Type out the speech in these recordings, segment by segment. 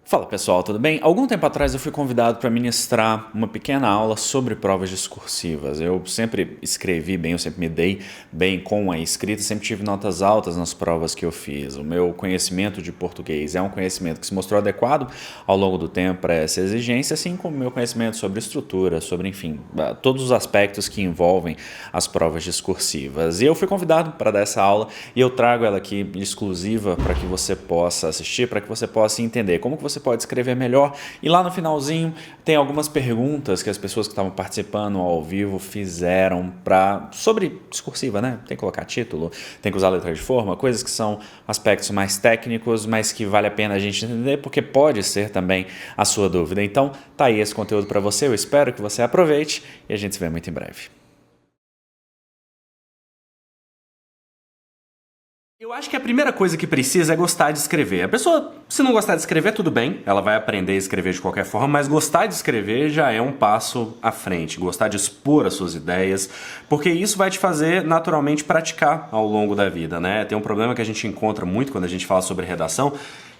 Fala pessoal, tudo bem? Algum tempo atrás eu fui convidado para ministrar uma pequena aula sobre provas discursivas. Eu sempre escrevi bem, eu sempre me dei bem com a escrita, sempre tive notas altas nas provas que eu fiz. O meu conhecimento de português é um conhecimento que se mostrou adequado ao longo do tempo para essa exigência, assim como o meu conhecimento sobre estrutura, sobre, enfim, todos os aspectos que envolvem as provas discursivas. E eu fui convidado para dar essa aula e eu trago ela aqui exclusiva para que você possa assistir, para que você possa entender como que você pode escrever melhor. E lá no finalzinho tem algumas perguntas que as pessoas que estavam participando ao vivo fizeram sobre discursiva, né? Tem que colocar título, tem que usar letra de forma, coisas que são aspectos mais técnicos, mas que vale a pena a gente entender, porque pode ser também a sua dúvida. Então tá aí esse conteúdo para você, eu espero que você aproveite e a gente se vê muito em breve. Eu acho que a primeira coisa que precisa é gostar de escrever. A pessoa, se não gostar de escrever, tudo bem, ela vai aprender a escrever de qualquer forma, mas gostar de escrever já é um passo à frente. Gostar de expor as suas ideias, porque isso vai te fazer naturalmente praticar ao longo da vida, né? Tem um problema que a gente encontra muito quando a gente fala sobre redação,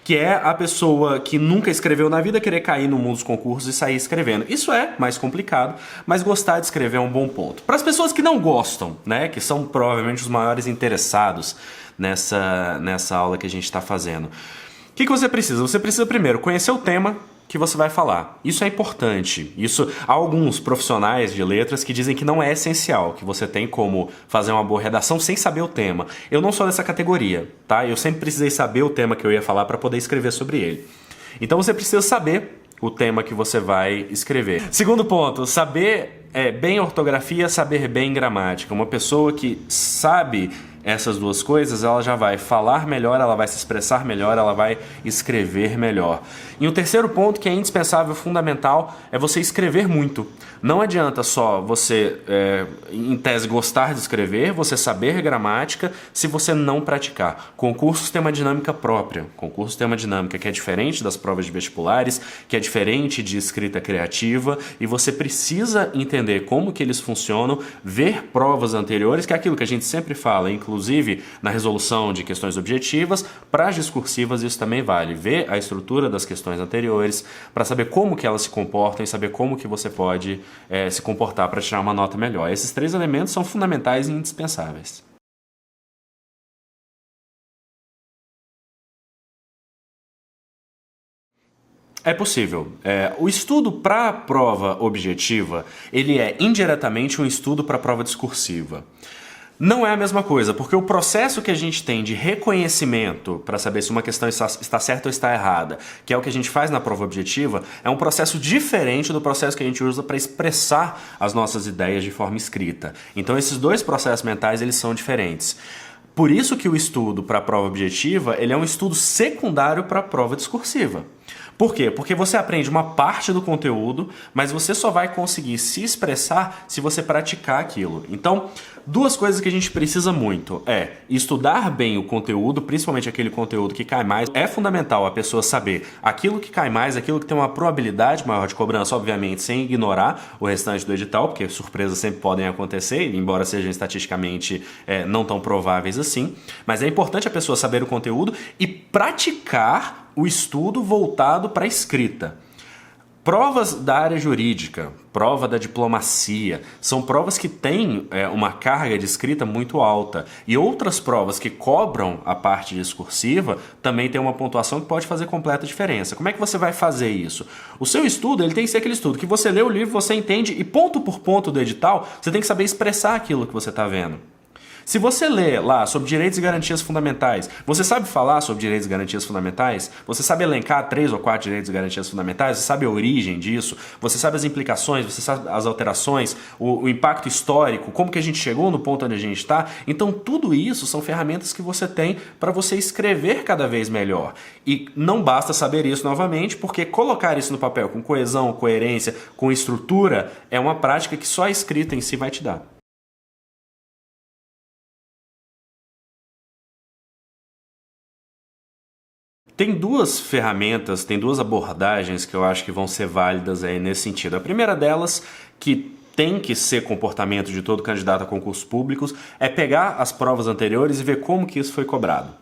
que é a pessoa que nunca escreveu na vida querer cair no mundo dos concursos e sair escrevendo. Isso é mais complicado, mas gostar de escrever é um bom ponto. Para as pessoas que não gostam, né, que são provavelmente os maiores interessados nessa aula que a gente está fazendo, o que você precisa? Você precisa primeiro conhecer o tema que você vai falar. Isso é importante. Há alguns profissionais de letras que dizem que não é essencial, que você tem como fazer uma boa redação sem saber o tema. Eu não sou dessa categoria, tá? Eu sempre precisei saber o tema que eu ia falar para poder escrever sobre ele. Então você precisa saber o tema que você vai escrever. Segundo ponto, saber bem ortografia, saber bem gramática. Uma pessoa que sabe essas duas coisas, ela já vai falar melhor, ela vai se expressar melhor, ela vai escrever melhor. E o terceiro ponto que é indispensável, fundamental, é você escrever muito. Não adianta só você, em tese, gostar de escrever, você saber gramática, se você não praticar. Concursos têm uma dinâmica própria. Concursos têm uma dinâmica que é diferente das provas de vestibulares, que é diferente de escrita criativa, e você precisa entender como que eles funcionam, ver provas anteriores, que é aquilo que a gente sempre fala, inclusive na resolução de questões objetivas. Para as discursivas isso também vale. Ver a estrutura das questões anteriores para saber como que elas se comportam e saber como que você pode se comportar para tirar uma nota melhor. Esses três elementos são fundamentais e indispensáveis. É possível. O estudo para a prova objetiva, ele é indiretamente um estudo para a prova discursiva. Não é a mesma coisa, porque o processo que a gente tem de reconhecimento para saber se uma questão está certa ou está errada, que é o que a gente faz na prova objetiva, é um processo diferente do processo que a gente usa para expressar as nossas ideias de forma escrita. Então esses dois processos mentais, eles são diferentes. Por isso que o estudo para a prova objetiva, ele é um estudo secundário para a prova discursiva. Por quê? Porque você aprende uma parte do conteúdo, mas você só vai conseguir se expressar se você praticar aquilo. Então, duas coisas que a gente precisa muito é estudar bem o conteúdo, principalmente aquele conteúdo que cai mais. É fundamental a pessoa saber aquilo que cai mais, aquilo que tem uma probabilidade maior de cobrança, obviamente, sem ignorar o restante do edital, porque surpresas sempre podem acontecer, embora sejam estatisticamente não tão prováveis assim. Mas é importante a pessoa saber o conteúdo e praticar o estudo voltado para a escrita. Provas da área jurídica, prova da diplomacia, são provas que têm uma carga de escrita muito alta. E outras provas que cobram a parte discursiva também têm uma pontuação que pode fazer completa diferença. Como é que você vai fazer isso? O seu estudo, ele tem que ser aquele estudo que você lê o livro, você entende e ponto por ponto do edital, você tem que saber expressar aquilo que você está vendo. Se você lê lá sobre direitos e garantias fundamentais, você sabe falar sobre direitos e garantias fundamentais? Você sabe elencar 3 ou 4 direitos e garantias fundamentais? Você sabe a origem disso? Você sabe as implicações? Você sabe as alterações? O impacto histórico? Como que a gente chegou no ponto onde a gente está? Então tudo isso são ferramentas que você tem para você escrever cada vez melhor. E não basta saber isso novamente, porque colocar isso no papel com coesão, coerência, com estrutura, é uma prática que só a escrita em si vai te dar. Tem duas ferramentas, tem duas abordagens que eu acho que vão ser válidas aí nesse sentido. A primeira delas, que tem que ser comportamento de todo candidato a concursos públicos, é pegar as provas anteriores e ver como que isso foi cobrado.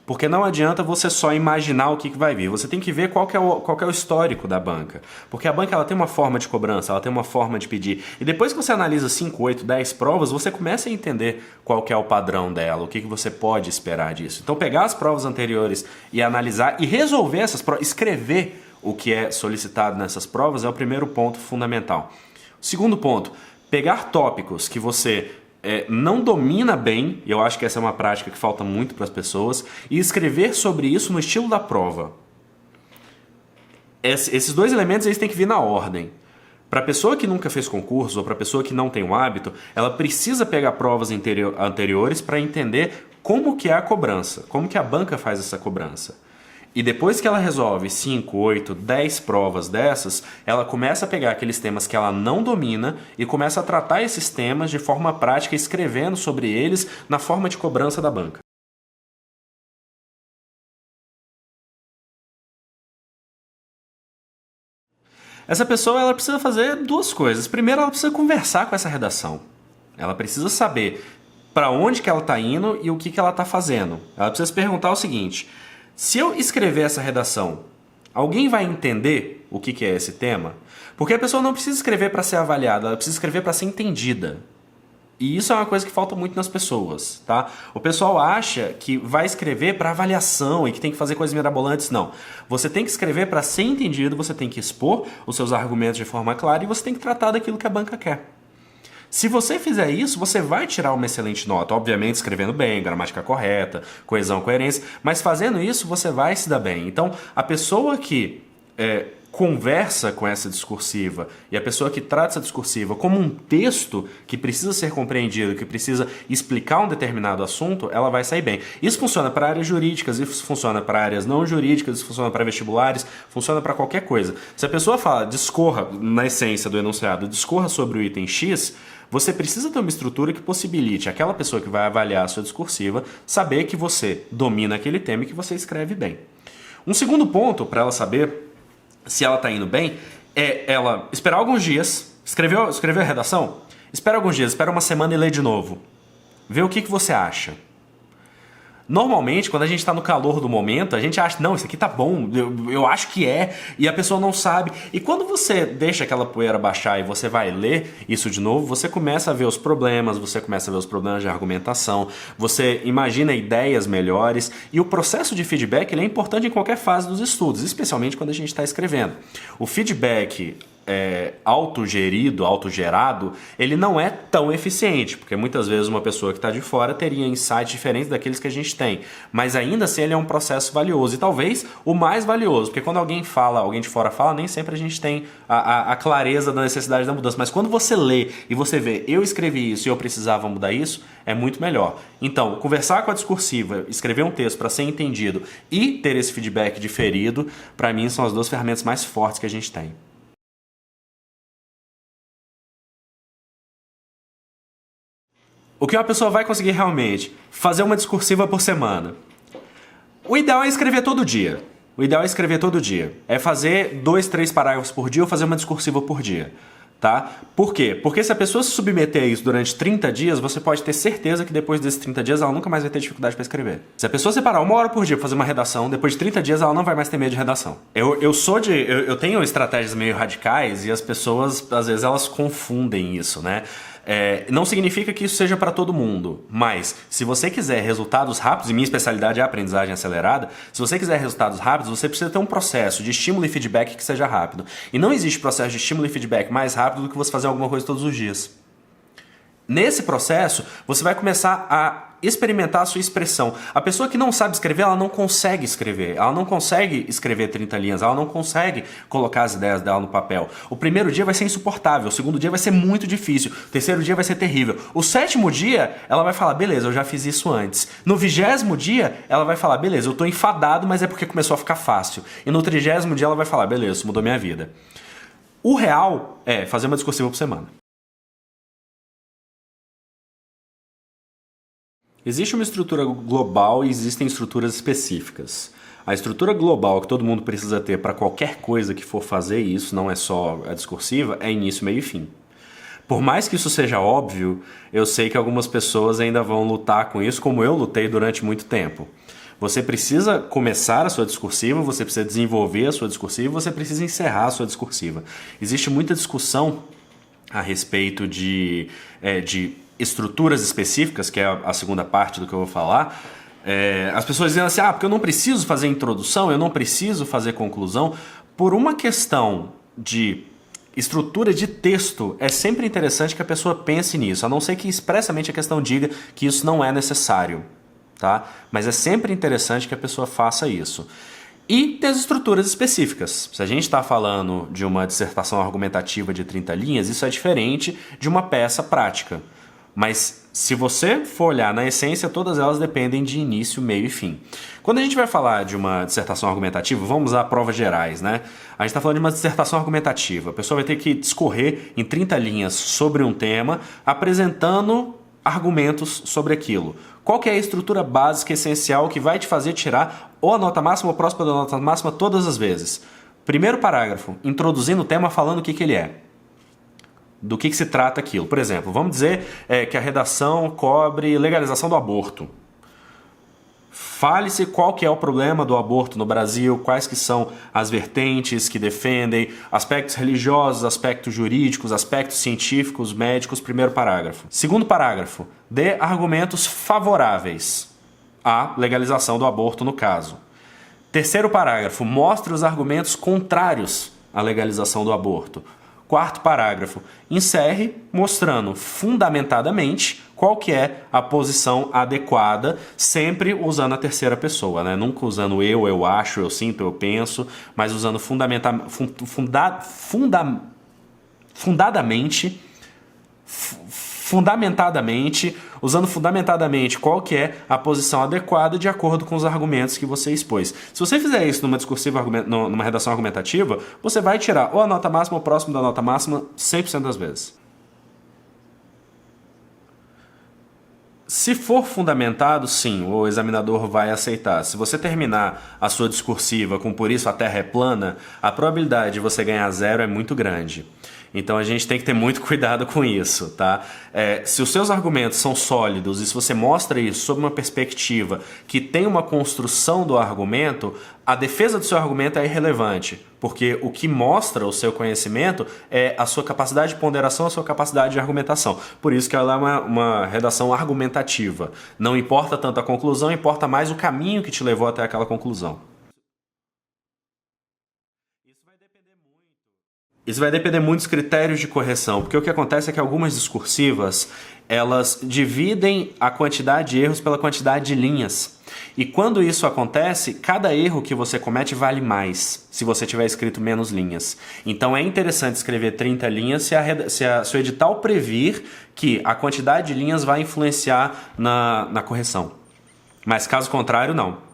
Porque não adianta você só imaginar o que vai vir. Você tem que ver qual que é o histórico da banca. Porque a banca ela tem uma forma de cobrança, ela tem uma forma de pedir. E depois que você analisa 5, 8, 10 provas, você começa a entender qual que é o padrão dela, o que você pode esperar disso. Então pegar as provas anteriores e analisar e resolver essas provas, escrever o que é solicitado nessas provas é o primeiro ponto fundamental. O segundo ponto, pegar tópicos que você não domina bem, e eu acho que essa é uma prática que falta muito para as pessoas, e escrever sobre isso no estilo da prova. Esses dois elementos eles têm que vir na ordem. Para a pessoa que nunca fez concurso ou para a pessoa que não tem o hábito, ela precisa pegar provas anteriores para entender como que é a cobrança, como que a banca faz essa cobrança. E depois que ela resolve 5, 8, 10 provas dessas, ela começa a pegar aqueles temas que ela não domina e começa a tratar esses temas de forma prática, escrevendo sobre eles na forma de cobrança da banca. Essa pessoa ela precisa fazer duas coisas. Primeiro, ela precisa conversar com essa redação. Ela precisa saber para onde que ela está indo e o que ela está fazendo. Ela precisa se perguntar o seguinte: se eu escrever essa redação, alguém vai entender o que é esse tema? Porque a pessoa não precisa escrever para ser avaliada, ela precisa escrever para ser entendida. E isso é uma coisa que falta muito nas pessoas, tá? O pessoal acha que vai escrever para avaliação e que tem que fazer coisas mirabolantes. Não. Você tem que escrever para ser entendido, você tem que expor os seus argumentos de forma clara e você tem que tratar daquilo que a banca quer. Se você fizer isso, você vai tirar uma excelente nota. Obviamente escrevendo bem, gramática correta, coesão, coerência. Mas fazendo isso, você vai se dar bem. Então, a pessoa que conversa com essa discursiva e a pessoa que trata essa discursiva como um texto que precisa ser compreendido, que precisa explicar um determinado assunto, ela vai sair bem. Isso funciona para áreas jurídicas, isso funciona para áreas não jurídicas, isso funciona para vestibulares, funciona para qualquer coisa. Se a pessoa fala, discorra, na essência do enunciado, discorra sobre o item X, você precisa ter uma estrutura que possibilite aquela pessoa que vai avaliar a sua discursiva saber que você domina aquele tema e que você escreve bem. Um segundo ponto para ela saber se ela está indo bem é ela esperar alguns dias, escreveu a redação? Espera alguns dias, espera uma semana e lê de novo. Vê o que você acha. Normalmente, quando a gente está no calor do momento, a gente acha, não, isso aqui tá bom, eu acho que é, e a pessoa não sabe. E quando você deixa aquela poeira baixar e você vai ler isso de novo, você começa a ver os problemas, você começa a ver os problemas de argumentação, você imagina ideias melhores, e o processo de feedback ele é importante em qualquer fase dos estudos, especialmente quando a gente está escrevendo. O feedback autogerido, autogerado, ele não é tão eficiente, porque muitas vezes uma pessoa que está de fora teria insights diferentes daqueles que a gente tem, mas ainda assim ele é um processo valioso e talvez o mais valioso, porque quando alguém de fora fala, nem sempre a gente tem a clareza da necessidade da mudança, mas quando você lê e você vê, eu escrevi isso e eu precisava mudar isso, é muito melhor. Então, conversar com a discursiva, escrever um texto para ser entendido e ter esse feedback diferido, para mim são as duas ferramentas mais fortes que a gente tem. O que uma pessoa vai conseguir realmente? Fazer uma discursiva por semana. O ideal é escrever todo dia. É fazer 2, 3 parágrafos por dia ou fazer uma discursiva por dia. Tá? Por quê? Porque se a pessoa se submeter a isso durante 30 dias, você pode ter certeza que depois desses 30 dias ela nunca mais vai ter dificuldade para escrever. Se a pessoa separar 1 hora por dia para fazer uma redação, depois de 30 dias ela não vai mais ter medo de redação. Eu tenho estratégias meio radicais e as pessoas, às vezes, elas confundem isso, né? Não significa que isso seja para todo mundo, mas se você quiser resultados rápidos, e minha especialidade é a aprendizagem acelerada, se você quiser resultados rápidos, você precisa ter um processo de estímulo e feedback que seja rápido. E não existe processo de estímulo e feedback mais rápido do que você fazer alguma coisa todos os dias. Nesse processo, você vai começar a experimentar a sua expressão. A pessoa que não sabe escrever, ela não consegue escrever. Ela não consegue escrever 30 linhas, ela não consegue colocar as ideias dela no papel. O primeiro dia vai ser insuportável, o segundo dia vai ser muito difícil, o terceiro dia vai ser terrível. O 7º dia, ela vai falar, beleza, eu já fiz isso antes. No 20º dia, ela vai falar, beleza, eu tô enfadado, mas é porque começou a ficar fácil. E no 30º dia, ela vai falar, beleza, isso mudou minha vida. O real é fazer uma discursiva por semana. Existe uma estrutura global e existem estruturas específicas. A estrutura global que todo mundo precisa ter para qualquer coisa que for fazer, e isso não é só a discursiva, é início, meio e fim. Por mais que isso seja óbvio, eu sei que algumas pessoas ainda vão lutar com isso, como eu lutei durante muito tempo. Você precisa começar a sua discursiva, você precisa desenvolver a sua discursiva, você precisa encerrar a sua discursiva. Existe muita discussão a respeito de estruturas específicas, que é a segunda parte do que eu vou falar. As pessoas dizem assim, porque eu não preciso fazer introdução, eu não preciso fazer conclusão. Por uma questão de estrutura de texto, é sempre interessante que a pessoa pense nisso, a não ser que expressamente a questão diga que isso não é necessário, tá? Mas é sempre interessante que a pessoa faça isso. E tem as estruturas específicas. Se a gente está falando de uma dissertação argumentativa de 30 linhas, isso é diferente de uma peça prática. Mas se você for olhar na essência, todas elas dependem de início, meio e fim. Quando a gente vai falar de uma dissertação argumentativa, vamos usar provas gerais, né? A gente está falando de uma dissertação argumentativa. A pessoa vai ter que discorrer em 30 linhas sobre um tema, apresentando argumentos sobre aquilo. Qual que é a estrutura básica essencial que vai te fazer tirar ou a nota máxima ou próxima da nota máxima todas as vezes? Primeiro parágrafo, introduzindo o tema, falando o que ele é. Do que se trata aquilo. Por exemplo, vamos dizer que a redação cobre legalização do aborto. Fale-se qual que é o problema do aborto no Brasil, quais que são as vertentes que defendem, aspectos religiosos, aspectos jurídicos, aspectos científicos, médicos, primeiro parágrafo. Segundo parágrafo, dê argumentos favoráveis à legalização do aborto no caso. Terceiro parágrafo, mostre os argumentos contrários à legalização do aborto. Quarto parágrafo, encerre mostrando fundamentadamente qual que é a posição adequada, sempre usando a terceira pessoa, né? Nunca usando eu acho, eu sinto, eu penso, mas usando usando fundamentadamente qual que é a posição adequada de acordo com os argumentos que você expôs. Se você fizer isso numa discursiva, numa redação argumentativa, você vai tirar ou a nota máxima ou próximo da nota máxima 100% das vezes. Se for fundamentado, sim, o examinador vai aceitar. Se você terminar a sua discursiva com por isso a terra é plana, a probabilidade de você ganhar 0 é muito grande. Então a gente tem que ter muito cuidado com isso, tá? Se os seus argumentos são sólidos e se você mostra isso sob uma perspectiva que tem uma construção do argumento, a defesa do seu argumento é irrelevante, porque o que mostra o seu conhecimento é a sua capacidade de ponderação, a sua capacidade de argumentação. Por isso que ela é uma redação argumentativa. Não importa tanto a conclusão, importa mais o caminho que te levou até aquela conclusão. Isso vai depender muito dos critérios de correção, porque o que acontece é que algumas discursivas, elas dividem a quantidade de erros pela quantidade de linhas. E quando isso acontece, cada erro que você comete vale mais, se você tiver escrito menos linhas. Então é interessante escrever 30 linhas se o edital previr que a quantidade de linhas vai influenciar na correção. Mas caso contrário, não.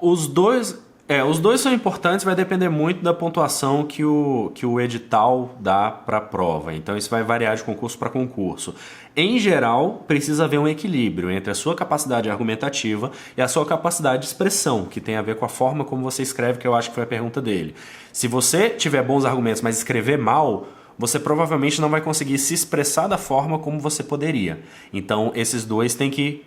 Os dois são importantes, vai depender muito da pontuação que o edital dá para a prova. Então isso vai variar de concurso para concurso. Em geral, precisa haver um equilíbrio entre a sua capacidade argumentativa e a sua capacidade de expressão, que tem a ver com a forma como você escreve, que eu acho que foi a pergunta dele. Se você tiver bons argumentos, mas escrever mal, você provavelmente não vai conseguir se expressar da forma como você poderia. Então esses dois têm que...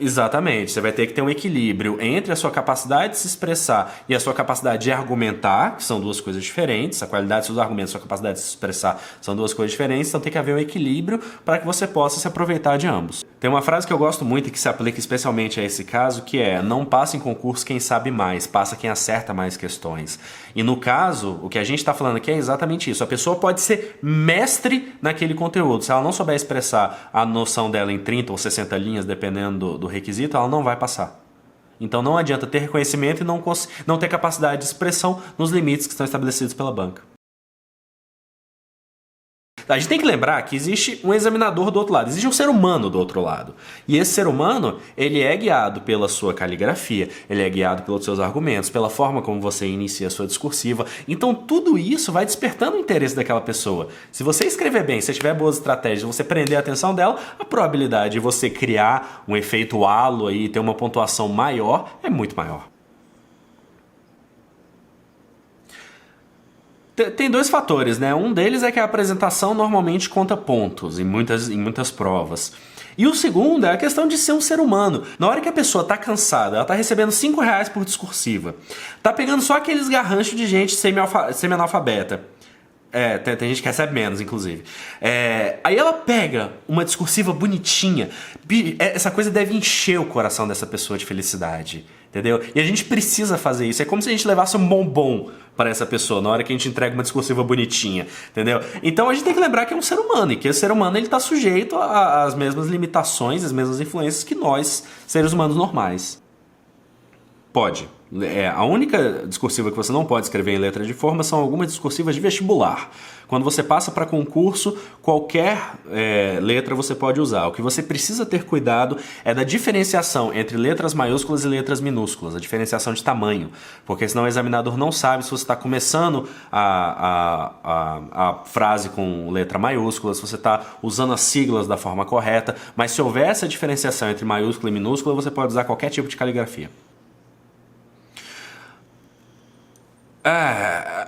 Exatamente, você vai ter que ter um equilíbrio entre a sua capacidade de se expressar e a sua capacidade de argumentar, que são duas coisas diferentes. A qualidade dos seus argumentos e a sua capacidade de se expressar são duas coisas diferentes, então tem que haver um equilíbrio para que você possa se aproveitar de ambos. Tem uma frase que eu gosto muito e que se aplica especialmente a esse caso, que é: não passa em concurso quem sabe mais, passa quem acerta mais questões. E no caso, o que a gente está falando aqui é exatamente isso. A pessoa pode ser mestre naquele conteúdo. Se ela não souber expressar a noção dela em 30 ou 60 linhas, dependendo do requisito, ela não vai passar. Então não adianta ter reconhecimento e não ter capacidade de expressão nos limites que estão estabelecidos pela banca. A gente tem que lembrar que existe um examinador do outro lado, existe um ser humano do outro lado. E esse ser humano, ele é guiado pela sua caligrafia, ele é guiado pelos seus argumentos, pela forma como você inicia a sua discursiva. Então tudo isso vai despertando o interesse daquela pessoa. Se você escrever bem, se tiver boas estratégias, você prender a atenção dela, a probabilidade de você criar um efeito halo aí, ter uma pontuação maior, é muito maior. Tem dois fatores, né? Um deles é que a apresentação normalmente conta pontos em muitas provas. E o segundo é a questão de ser um ser humano. Na hora que a pessoa tá cansada, ela tá recebendo R$5 por discursiva, tá pegando só aqueles garranchos de gente semi-analfabeta. Tem gente que recebe menos, inclusive. Aí ela pega uma discursiva bonitinha. Essa coisa deve encher o coração dessa pessoa de felicidade, entendeu? E a gente precisa fazer isso. É como se a gente levasse um bombom para essa pessoa na hora que a gente entrega uma discursiva bonitinha, entendeu? Então a gente tem que lembrar que é um ser humano e que esse ser humano ele está sujeito às mesmas limitações, às mesmas influências que nós, seres humanos normais. Pode. A única discursiva que você não pode escrever em letra de forma são algumas discursivas de vestibular. Quando você passa para concurso, qualquer letra você pode usar. O que você precisa ter cuidado é da diferenciação entre letras maiúsculas e letras minúsculas, a diferenciação de tamanho, porque senão o examinador não sabe se você está começando a frase com letra maiúscula, se você está usando as siglas da forma correta, mas se houver essa diferenciação entre maiúscula e minúscula, você pode usar qualquer tipo de caligrafia.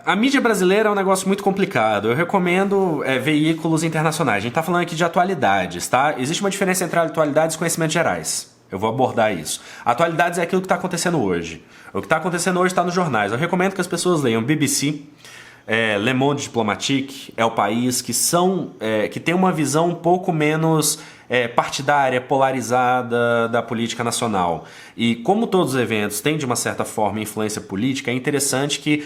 A mídia brasileira é um negócio muito complicado. Eu recomendo veículos internacionais. A gente está falando aqui de atualidades, tá? Existe uma diferença entre atualidades e conhecimentos gerais. Eu vou abordar isso. Atualidades é aquilo que está acontecendo hoje. O que está acontecendo hoje está nos jornais. Eu recomendo que as pessoas leiam BBC, Le Monde Diplomatique, É o País, que tem uma visão um pouco menos partidária, polarizada da política nacional. E como todos os eventos têm de uma certa forma influência política, é interessante que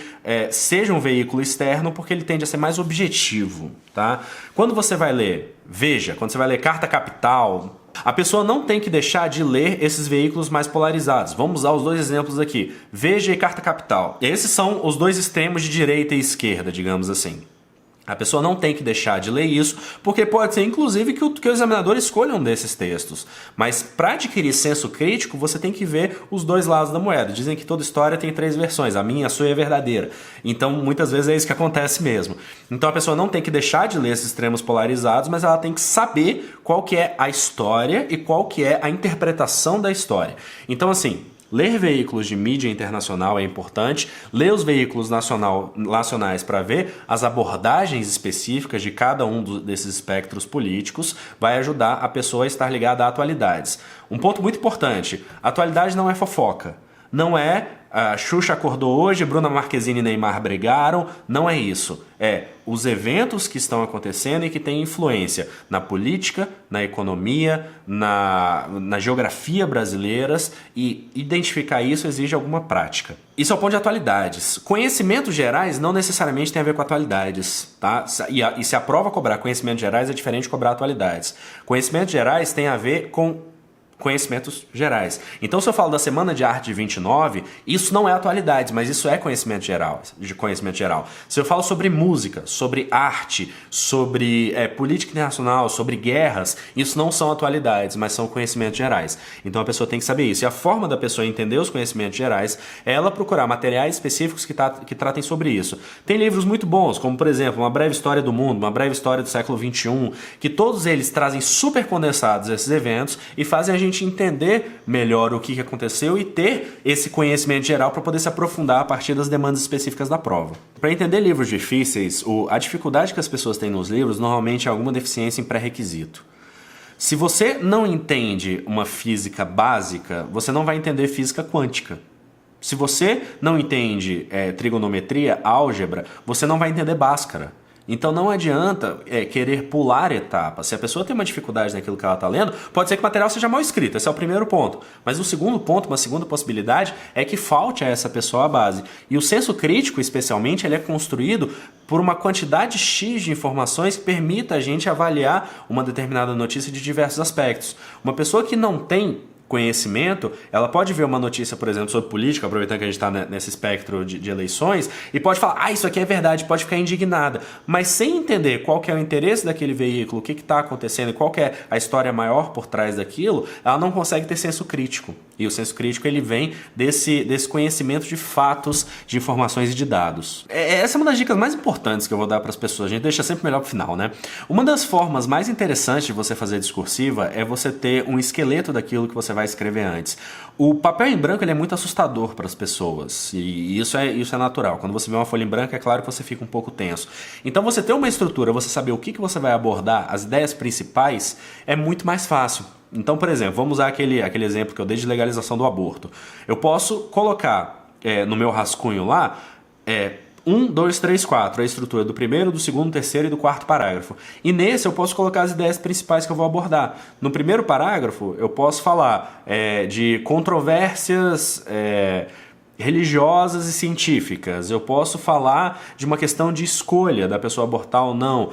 seja um veículo externo porque ele tende a ser mais objetivo, tá? Quando você vai ler Veja, quando você vai ler Carta Capital, a pessoa não tem que deixar de ler esses veículos mais polarizados. Vamos usar os dois exemplos aqui, Veja e Carta Capital. Esses são os dois extremos de direita e esquerda, digamos assim. A pessoa não tem que deixar de ler isso, porque pode ser inclusive que o examinador escolha um desses textos. Mas para adquirir senso crítico, você tem que ver os dois lados da moeda. Dizem que toda história tem 3 versões, a minha, a sua e a verdadeira. Então muitas vezes é isso que acontece mesmo. Então a pessoa não tem que deixar de ler esses extremos polarizados, mas ela tem que saber qual que é a história e qual que é a interpretação da história. Então assim, ler veículos de mídia internacional é importante, ler os veículos nacionais para ver as abordagens específicas de cada um desses espectros políticos vai ajudar a pessoa a estar ligada a atualidades. Um ponto muito importante, atualidade não é fofoca, não é Xuxa acordou hoje, Bruna Marquezine e Neymar brigaram, não é isso. É os eventos que estão acontecendo e que têm influência na política, na economia, na geografia brasileiras, e identificar isso exige alguma prática. Isso é o ponto de atualidades. Conhecimentos gerais não necessariamente tem a ver com atualidades, tá? E se a prova cobrar conhecimentos gerais é diferente de cobrar atualidades. Conhecimentos gerais tem a ver com conhecimentos gerais. Então, se eu falo da Semana de Arte de 29, isso não é atualidades, mas isso é conhecimento geral, de conhecimento geral. Se eu falo sobre música, sobre arte, sobre política internacional, sobre guerras, isso não são atualidades, mas são conhecimentos gerais. Então, a pessoa tem que saber isso. E a forma da pessoa entender os conhecimentos gerais é ela procurar materiais específicos que tratem sobre isso. Tem livros muito bons, como, por exemplo, Uma Breve História do Mundo, Uma Breve História do Século XXI, que todos eles trazem super condensados esses eventos e fazem a gente entender melhor o que aconteceu e ter esse conhecimento geral para poder se aprofundar a partir das demandas específicas da prova. Para entender livros difíceis, a dificuldade que as pessoas têm nos livros normalmente é alguma deficiência em pré-requisito. Se você não entende uma física básica, você não vai entender física quântica. Se você não entende trigonometria, álgebra, você não vai entender Bhaskara. Então não adianta querer pular etapas. Se a pessoa tem uma dificuldade naquilo que ela está lendo, pode ser que o material seja mal escrito, esse é o primeiro ponto. Mas o segundo ponto, uma segunda possibilidade, é que falte a essa pessoa a base. E o senso crítico, especialmente, ele é construído por uma quantidade X de informações que permita a gente avaliar uma determinada notícia de diversos aspectos. Uma pessoa que não tem conhecimento, ela pode ver uma notícia, por exemplo, sobre política, aproveitando que a gente está nesse espectro de eleições, e pode falar, isso aqui é verdade, pode ficar indignada, mas sem entender qual que é o interesse daquele veículo, o que está acontecendo e qual que é a história maior por trás daquilo, ela não consegue ter senso crítico. E o senso crítico ele vem desse conhecimento de fatos, de informações e de dados. Essa é uma das dicas mais importantes que eu vou dar para as pessoas. A gente deixa sempre melhor para o final, né? Uma das formas mais interessantes de você fazer discursiva é você ter um esqueleto daquilo que você vai escrever antes. O papel em branco ele é muito assustador para as pessoas, e isso é natural. Quando você vê uma folha em branco, é claro que você fica um pouco tenso. Então você ter uma estrutura, você saber o que você vai abordar, as ideias principais, é muito mais fácil. Então, por exemplo, vamos usar aquele exemplo que eu dei de legalização do aborto. Eu posso colocar no meu rascunho lá 1, 2, 3, 4, a estrutura do primeiro, do segundo, terceiro e do quarto parágrafo. E nesse eu posso colocar as ideias principais que eu vou abordar. No primeiro parágrafo eu posso falar de controvérsias religiosas e científicas. Eu posso falar de uma questão de escolha da pessoa abortar ou não.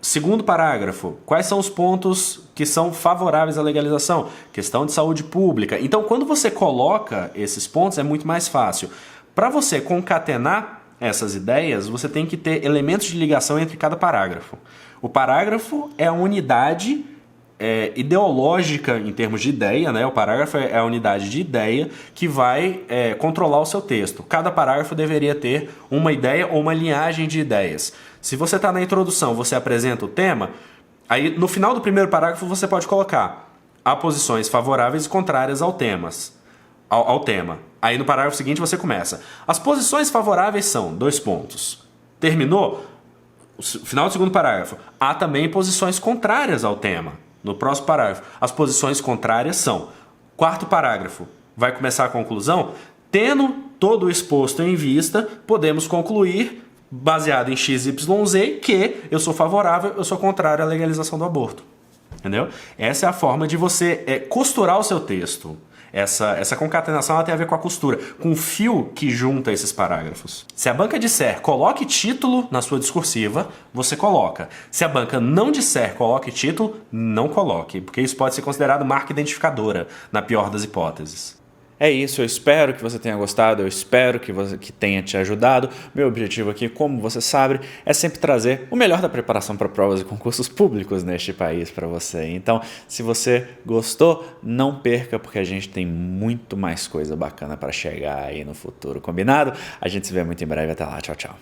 Segundo parágrafo, quais são os pontos que são favoráveis à legalização? Questão de saúde pública. Então, quando você coloca esses pontos, é muito mais fácil. Para você concatenar essas ideias, você tem que ter elementos de ligação entre cada parágrafo. O parágrafo é a unidade ideológica em termos de ideia, né? O parágrafo é a unidade de ideia que vai controlar o seu texto. Cada parágrafo deveria ter uma ideia ou uma linhagem de ideias. Se você está na introdução, você apresenta o tema, aí no final do primeiro parágrafo você pode colocar há posições favoráveis e contrárias ao tema. Aí no parágrafo seguinte você começa. As posições favoráveis são, 2 pontos. Terminou? Final do segundo parágrafo. Há também posições contrárias ao tema. No próximo parágrafo. As posições contrárias são. Quarto parágrafo. Vai começar a conclusão. Tendo todo o exposto em vista, podemos concluir, baseado em XYZ, que eu sou favorável, eu sou contrário à legalização do aborto. Entendeu? Essa é a forma de você costurar o seu texto. Essa concatenação ela tem a ver com a costura, com o fio que junta esses parágrafos. Se a banca disser coloque título na sua discursiva, você coloca. Se a banca não disser coloque título, não coloque, porque isso pode ser considerado marca identificadora, na pior das hipóteses. É isso, eu espero que você tenha gostado, eu espero que tenha te ajudado. Meu objetivo aqui, como você sabe, é sempre trazer o melhor da preparação para provas e concursos públicos neste país para você. Então, se você gostou, não perca, porque a gente tem muito mais coisa bacana para chegar aí no futuro, combinado? A gente se vê muito em breve, até lá, tchau, tchau.